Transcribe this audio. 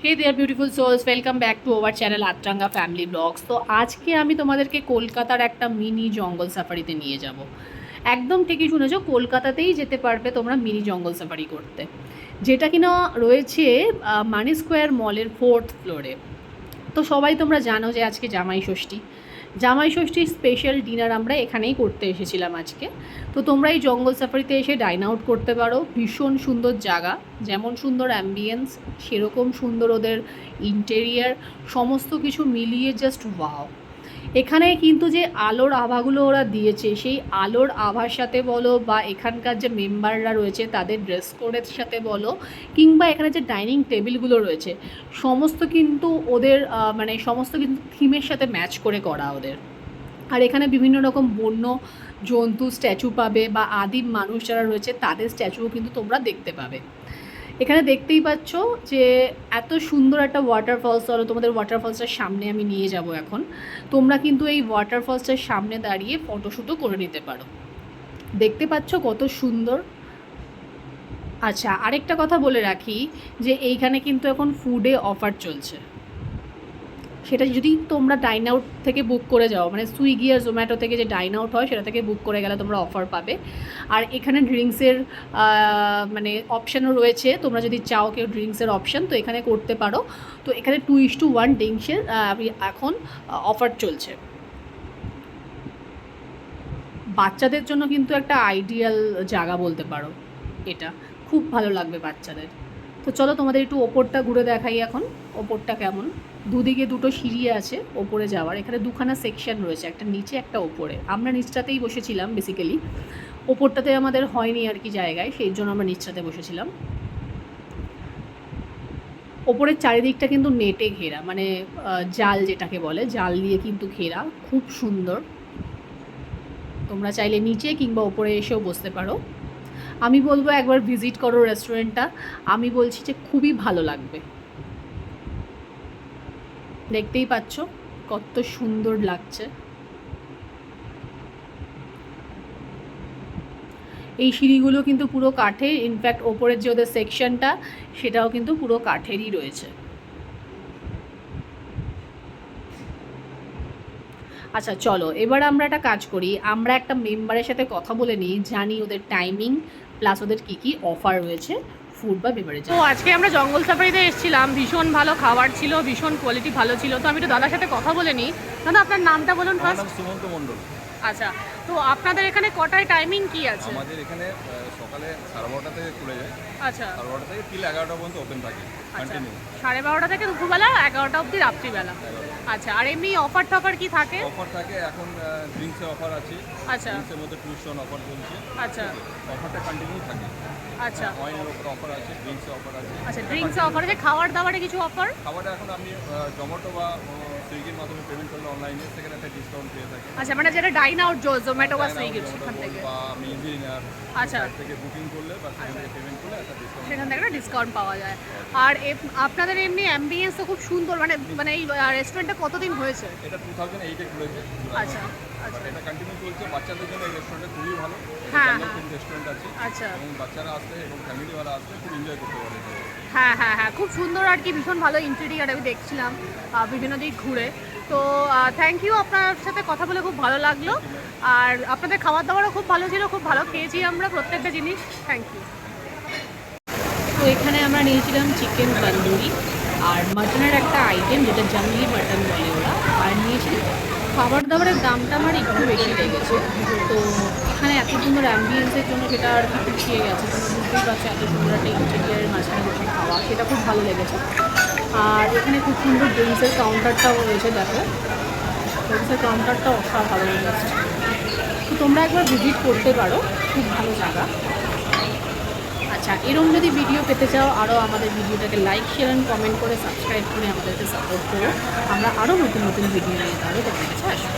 Hey there beautiful souls, welcome back to our channel Atranga family blogs. তো আজকে আমি তোমাদেরকে কলকাতার একটা মিনি জঙ্গল সাফারিতে নিয়ে যাব। একদম ঠিকই শুনেছো, কলকাতাতেই যেতে পারবে তোমরা মিনি জঙ্গল সাফারি করতে, যেটা কিনা রয়েছে মানি স্কোয়ার মলের 4th ফ্লোরে। তো সবাই তোমরা জানো যে আজকে জামাই ষষ্ঠীর স্পেশাল ডিনার আমরা এখানেই করতে এসেছিলাম আজকে। তো তোমরা এই জঙ্গল সাফারিতে এসে ডাইন আউট করতে পারো। ভীষণ সুন্দর জায়গা, যেমন সুন্দর অ্যাম্বিয়েন্স সেরকম সুন্দর ওদের ইন্টেরিয়ার, সমস্ত কিছু মিলিয়ে জাস্ট ওয়াও। এখানে কিন্তু যে আলোর আভাগুলো ওরা দিয়েছে, সেই আলোর আভার সাথে বলো বা এখানকার যে মেম্বাররা রয়েছে তাদের ড্রেস কোডের সাথে বলো, কিংবা এখানে যে ডাইনিং টেবিলগুলো রয়েছে, সমস্ত কিন্তু ওদের সমস্ত কিন্তু থিমের সাথে ম্যাচ করে করা ওদের। আর এখানে বিভিন্ন রকম বন্য জন্তু স্ট্যাচু পাবে, বা আদিম মানুষ যারা রয়েছে তাদের স্ট্যাচুও কিন্তু তোমরা দেখতে পাবে। এখানে দেখতেই পাচ্ছ যে এত সুন্দর একটা ওয়াটারফলস। চলো তোমাদের ওয়াটারফলসটার সামনে আমি নিয়ে যাব এখন। তোমরা কিন্তু এই ওয়াটারফলসটার সামনে দাঁড়িয়ে ফটোশ্যুটও করে নিতে পারো। দেখতে পাচ্ছ কত সুন্দর। আচ্ছা, আরেকটা কথা বলে রাখি যে এইখানে কিন্তু এখন ফুডে অফার চলছে। সেটা যদি তোমরা ডাইন আউট থেকে বুক করে যাও, মানে সুইগি আর জোম্যাটো থেকে যে ডাইন আউট হয় সেটা থেকে বুক করে গেলে তোমরা অফার পাবে। আর এখানে ড্রিঙ্কসের অপশানও রয়েছে, তোমরা যদি চাও কেউ ড্রিঙ্কসের অপশান তো এখানে করতে পারো। তো এখানে 2:1 ড্রিঙ্কসের এখন অফার চলছে। বাচ্চাদের জন্য কিন্তু একটা আইডিয়াল জায়গা বলতে পারো, এটা খুব ভালো লাগবে বাচ্চাদের। তো চলো তোমাদের একটু ওপরটা ঘুরে দেখাই এখন, ওপরটা কেমন। দুদিকে দুটো সিঁড়ি আছে ওপরে যাওয়ার। এখানে দুখানা সেকশন রয়েছে, একটা নিচে একটা ওপরে। আমরা নিচটাতেই বসেছিলাম বেসিক্যালি, ওপরটাতে আমাদের হয়নি আর কি জায়গায়, সেই জন্য আমরা নিচটাতে বসেছিলাম। ওপরের চারিদিকটা কিন্তু নেটে ঘেরা, মানে জাল যেটাকে বলে, জাল দিয়ে কিন্তু ঘেরা, খুব সুন্দর। তোমরা চাইলে নিচে কিংবা ওপরে এসেও বসতে পারো। আমি বলবো একবার ভিজিট করো রেস্টুরেন্টটা, আমি বলছি যে খুবই ভালো লাগবে। দেখতেই পাচ্ছ কত সুন্দর লাগছে। এই সিঁড়িগুলো কিন্তু পুরো কাঠের, ইনফ্যাক্ট ওপরের যে ওদের সেকশনটা সেটাও কিন্তু পুরো কাঠেরই রয়েছে। আচ্ছা চলো, এবার আমরা একটা কাজ করি, আমরা একটা মেম্বারের সাথে কথা বলে নিই, জানি ওদের টাইমিং প্লাস ওদের কী কী অফার রয়েছে ফুড বা বেভারেজে। তো আজকে আমরা জঙ্গল সাফারিতে এসেছিলাম, ভীষণ ভালো খাবার ছিল, ভীষণ কোয়ালিটি ভালো ছিল। তো আমি একটু দাদার সাথে কথা বলে নিই। দাদা আপনার নামটা বলুন ফার্স্ট। সুমন্ত মণ্ডল। আচ্ছা, তো আপনাদের এখানে কটায় টাইমিং কি আছে? আমাদের এখানে সকালে 12:30 থেকে খুলে যায়। আচ্ছা, 12:30 থেকে till 11টা পর্যন্ত ওপেন থাকে কন্টিনিউ। 12:30 থেকে দুপুরবেলা 11টা অবধি রাত্রিবেলা। আচ্ছা, আর এমনি অফার টফার কি থাকে? অফার থাকে এখন, ড্রিঙ্কসের অফার আছে। আচ্ছা ড্রিঙ্কসের মধ্যে টিউশন অফার চলছে। আচ্ছা অফারটা কন্টিনিউ থাকে। আচ্ছা ওয়াইনের ওপর অফার আছে, ড্রিঙ্কসের অফার আছে। আচ্ছা, ড্রিঙ্কসে অফার আছে, খাবার দাবারে কিছু অফার? খাবারটা এখন আপনি জোম্যাটো বা সুইগির মাধ্যমে পেমেন্ট করলে অনলাইনে সেখানে একটা ডিসকাউন্ট পেয়ে থাকে। আচ্ছা, মানে যেটা ডাইন আউট জোম্যাটো বা সুইগি সেখান থেকে? বা আমি ইঞ্জিনিয়ার আচ্ছা, থেকে বুকিং করলে বা সেখান থেকে পেমেন্ট করলে একটা ডিসকাউন্ট, সেখান থেকে একটা ডিসকাউন্ট পাওয়া যায়। আর আপনাদের এমনি অ্যাম্বিয়েন্স তো খুব সুন্দর, মানে মানে এই রেস্টুরেন্টটা কতদিন হয়েছে? এটা 2008-এ খুলেছে। আচ্ছা আচ্ছা এটা কন্টিনিউ চলছে। বাচ্চাদের জন্য এই রেস্টুরেন্টটা খুবই ভালো। হ্যাঁ, জঙ্গল হ্যাঁ। ফুড রেস্টুরেন্ট আছে আচ্ছা, এবং বাচ্চারা আসলে এবং ফ্যামিলিওয়ালা আসলে খুব এনজয় করতে পারে। হ্যাঁ হ্যাঁ হ্যাঁ, খুব সুন্দর আর কি, ভীষণ ভালো ইন্টেরিয়ার আমি দেখছিলাম বিভিন্ন দিক ঘুরে। তো থ্যাংক ইউ, আপনার সাথে কথা বলে খুব ভালো লাগলো। আর আপনাদের খাবার দাবারও খুব ভালো ছিল, খুব ভালো খেয়েছি আমরা প্রত্যেকটা জিনিস। Thank you. তো এখানে আমরা নিয়েছিলাম চিকেন তন্দুরি আর মাটনের একটা আইটেম যেটা জঙ্গলি মাটন বলে ওরা, আর নিয়েছি। খাবার দাবারের দামটা আমার একটু বেশি লেগেছে। তো এখানে এত সুন্দর অ্যাম্বিয়েন্সের জন্য সেটা আর কি পিছিয়ে গেছে। তোমরা বুঝতেই পারছো এত সুন্দর একটা ইন্টেরিয়ারের মাঝখানে বসে খাওয়া, সেটা খুব ভালো লেগেছে। আর এখানে খুব সুন্দর ড্রিঙ্কসের কাউন্টারটাও রয়েছে, দেখো ড্রিঙ্কসের কাউন্টারটাও অসাধারণ লেগেছে। তো তোমরা একবার ভিজিট করতে পারো, খুব ভালো জায়গা। আচ্ছা, এরকম যদি ভিডিও পেতে চাও, আরও আমাদের ভিডিওটাকে লাইক শেয়ার অ্যান্ড কমেন্ট করে সাবস্ক্রাইব করে আমাদেরকে সাপোর্ট করো। আমরা আরও নতুন নতুন ভিডিও নিয়ে তাহলে তোমাদের কাছে আসবো।